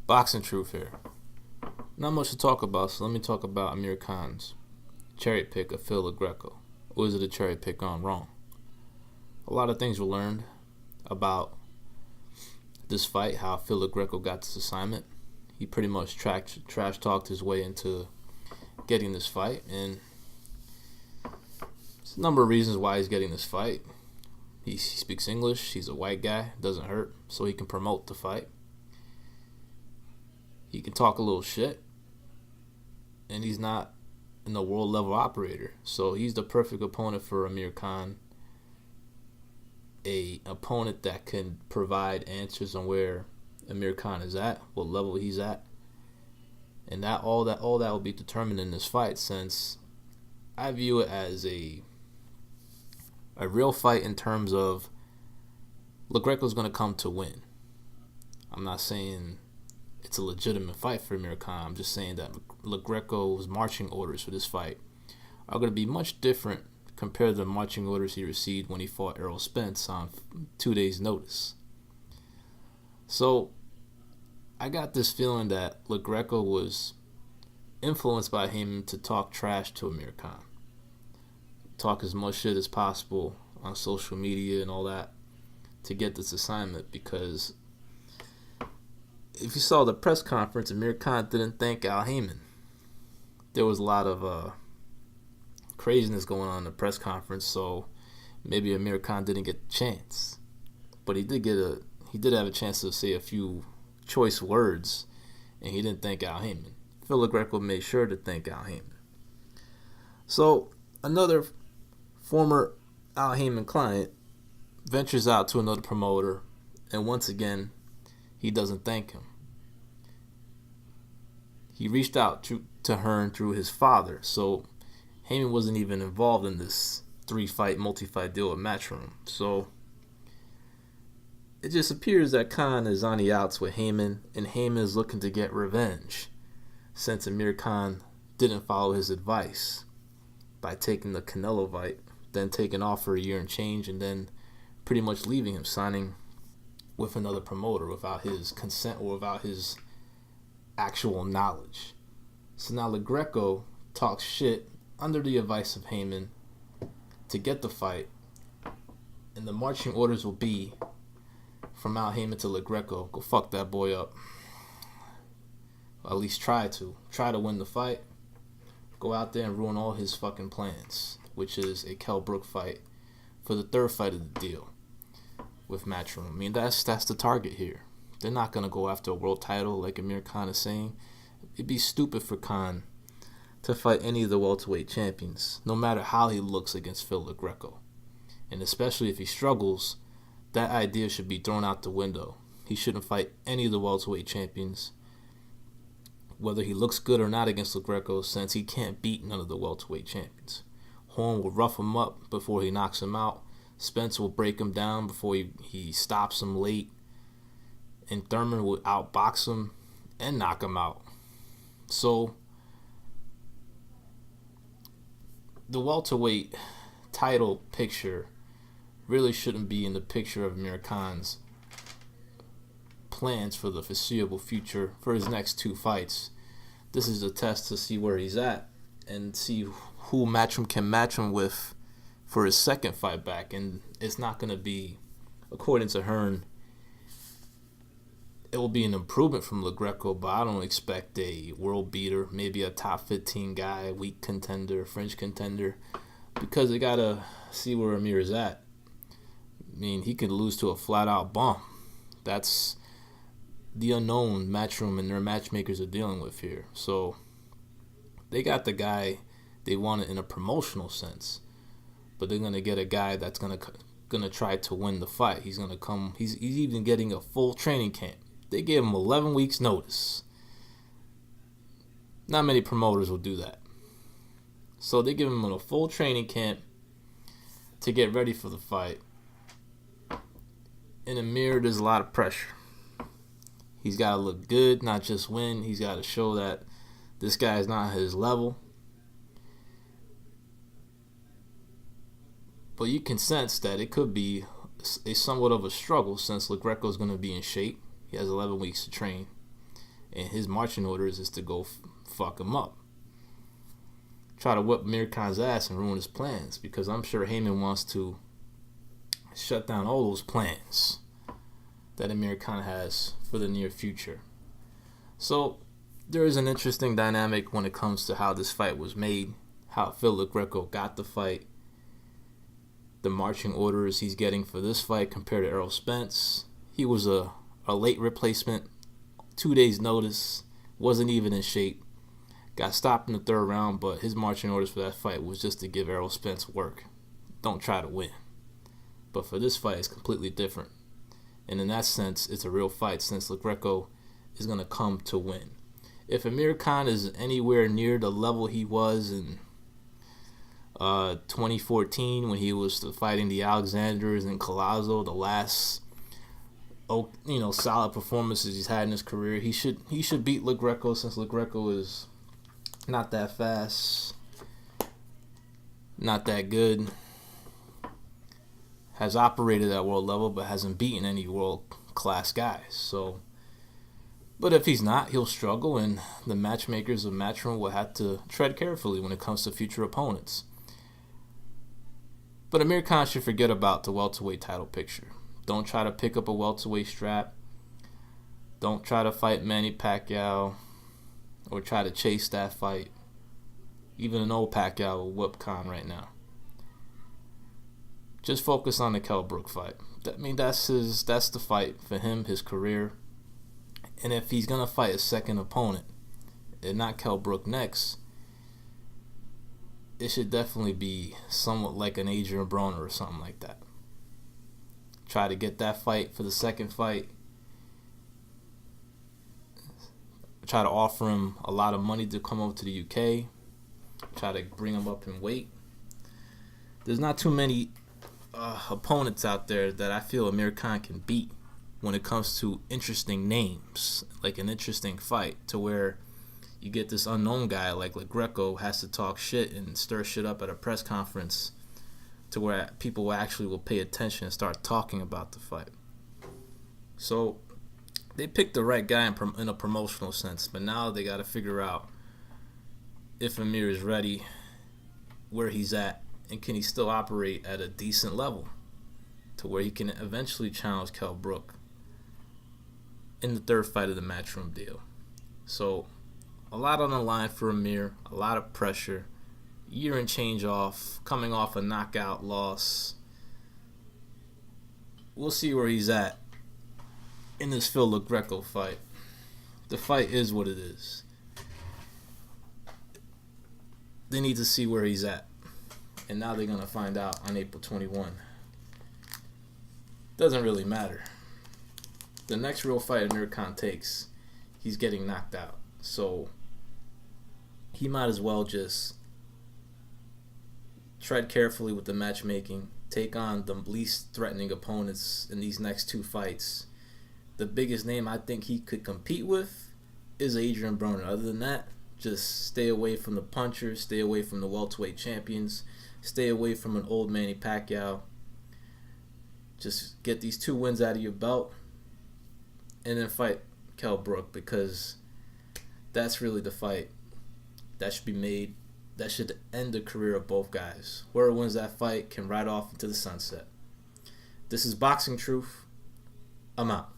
Boxing truth here. Not much to talk about, so let me talk about Amir Khan's Cherrypick of Phil Greco. Or is it a cherry pick gone wrong? A lot of things were learned about this fight, how Phil Greco got this assignment. He pretty much trash talked his way into getting this fight, and there's a number of reasons why he's getting this fight. He speaks English, he's a white guy, doesn't hurt, so he can promote the fight. He can talk a little shit, and he's not in a world level operator, so he's the perfect opponent for Amir Khan. A opponent that can provide answers on where Amir Khan is at, what level he's at, and all that will be determined in this fight. Since I view it as a real fight in terms of Greco's going to come to win. I'm not saying it's a legitimate fight for Amir Khan. I'm just saying that Greco's marching orders for this fight are going to be much different compared to the marching orders he received when he fought Errol Spence on 2 days' notice. So I got this feeling that Greco was influenced by him to talk trash to Amir Khan. Talk as much shit as possible on social media and all that to get this assignment, because if you saw the press conference, Amir Khan didn't thank Al Heyman. There was a lot of craziness going on in the press conference, so maybe Amir Khan didn't get the chance. But he did have a chance to say a few choice words, and he didn't thank Al Heyman. Phil Greco made sure to thank Al Heyman. So another former Al Heyman client ventures out to another promoter, and once again, he doesn't thank him. He reached out to Hearn through his father, so Heyman wasn't even involved in this 3-fight, multi-fight deal with Matchroom. So it just appears that Khan is on the outs with Heyman, and Heyman is looking to get revenge since Amir Khan didn't follow his advice by taking the Canelo fight, then taking off for a year and change, and then pretty much leaving him, signing with another promoter without his consent or without his actual knowledge. So now Greco talks shit under the advice of Heyman to get the fight, and the marching orders will be from Al Heyman to Greco: go fuck that boy up. Or at least try to win the fight. Go out there and ruin all his fucking plans, which is a Kell Brook fight for the 3rd fight of the deal with Matchroom. I mean, that's the target here. They're not going to go after a world title like Amir Khan is saying. It'd be stupid for Khan to fight any of the welterweight champions, no matter how he looks against Phil Greco. And especially if he struggles, that idea should be thrown out the window. He shouldn't fight any of the welterweight champions, whether he looks good or not against Greco, since he can't beat none of the welterweight champions. Horn will rough him up before he knocks him out. Spence will break him down before he stops him late. And Thurman will outbox him and knock him out. So the welterweight title picture really shouldn't be in the picture of Amir Khan's plans for the foreseeable future for his next 2 fights. This is a test to see where he's at and see who Matchroom can match him with for his 2nd fight back. And it's not going to be, according to Hearn, it will be an improvement from Greco, but I don't expect a world beater, maybe a top 15 guy, weak contender, fringe contender, because they got to see where Amir is at. I mean, he could lose to a flat-out bum. That's the unknown Matchroom and their matchmakers are dealing with here. So they got the guy they wanted in a promotional sense, but they're going to get a guy that's going to try to win the fight. He's going to come. He's even getting a full training camp. They gave him 11 weeks notice. Not many promoters will do that. So they give him a full training camp to get ready for the fight. In Amir, there's a lot of pressure. He's got to look good, not just win. He's got to show that this guy is not his level. But you can sense that it could be a somewhat of a struggle, since Greco is going to be in shape. He has 11 weeks to train. and his marching orders is to go fuck him up. Try to whip Amir Khan's ass and ruin his plans, because I'm sure Heyman wants to shut down all those plans that Amir Khan has for the near future. So there is an interesting dynamic when it comes to how this fight was made, how Phil Greco got the fight, the marching orders he's getting for this fight compared to Errol Spence. He was a late replacement, 2 days notice, wasn't even in shape, got stopped in the third round, but his marching orders for that fight was just to give Errol Spence work. Don't try to win. But for this fight, it's completely different. And in that sense, it's a real fight, since Greco is going to come to win. If Amir Khan is anywhere near the level he was in 2014 when he was fighting the Alexanders and Collazo, the last solid performances he's had in his career, he should beat Greco, since Greco is not that fast, not that good, has operated at world level but hasn't beaten any world class guys. So, but if he's not, he'll struggle, and the matchmakers of Matchroom will have to tread carefully when it comes to future opponents. But Amir Khan should forget about the welterweight title picture. Don't try to pick up a welterweight strap. Don't try to fight Manny Pacquiao or try to chase that fight. Even an old Pacquiao will whoop Khan right now. Just focus on the Kell Brook fight. That's the fight for him, his career. And if he's gonna fight a second opponent and not Kell Brook next, it should definitely be somewhat like an Adrian Broner or something like that. Try to get that fight for the second fight. Try to offer him a lot of money to come over to the UK. Try to bring him up in weight. There's not too many opponents out there that I feel Amir Khan can beat when it comes to interesting names, like an interesting fight, to where you get this unknown guy like Greco has to talk shit and stir shit up at a press conference to where people actually will pay attention and start talking about the fight. So they picked the right guy in a promotional sense, but now they got to figure out if Amir is ready, where he's at, and can he still operate at a decent level to where he can eventually challenge Kell Brook in the third fight of the Matchroom deal. So a lot on the line for Amir, a lot of pressure, year and change off, coming off a knockout loss. We'll see where he's at in this Phil Greco fight. The fight is what it is. They need to see where he's at. And now they're going to find out on April 21. Doesn't really matter. The next real fight Amir Khan takes, he's getting knocked out. So he might as well just tread carefully with the matchmaking, take on the least threatening opponents in these next two fights. The biggest name I think he could compete with is Adrian Broner. Other than that, just stay away from the punchers, stay away from the welterweight champions, stay away from an old Manny Pacquiao. Just get these 2 wins out of your belt and then fight Kell Brook, because that's really the fight that should be made. That should end the career of both guys. Whoever wins that fight can ride off into the sunset. This is Boxing Truth. I'm out.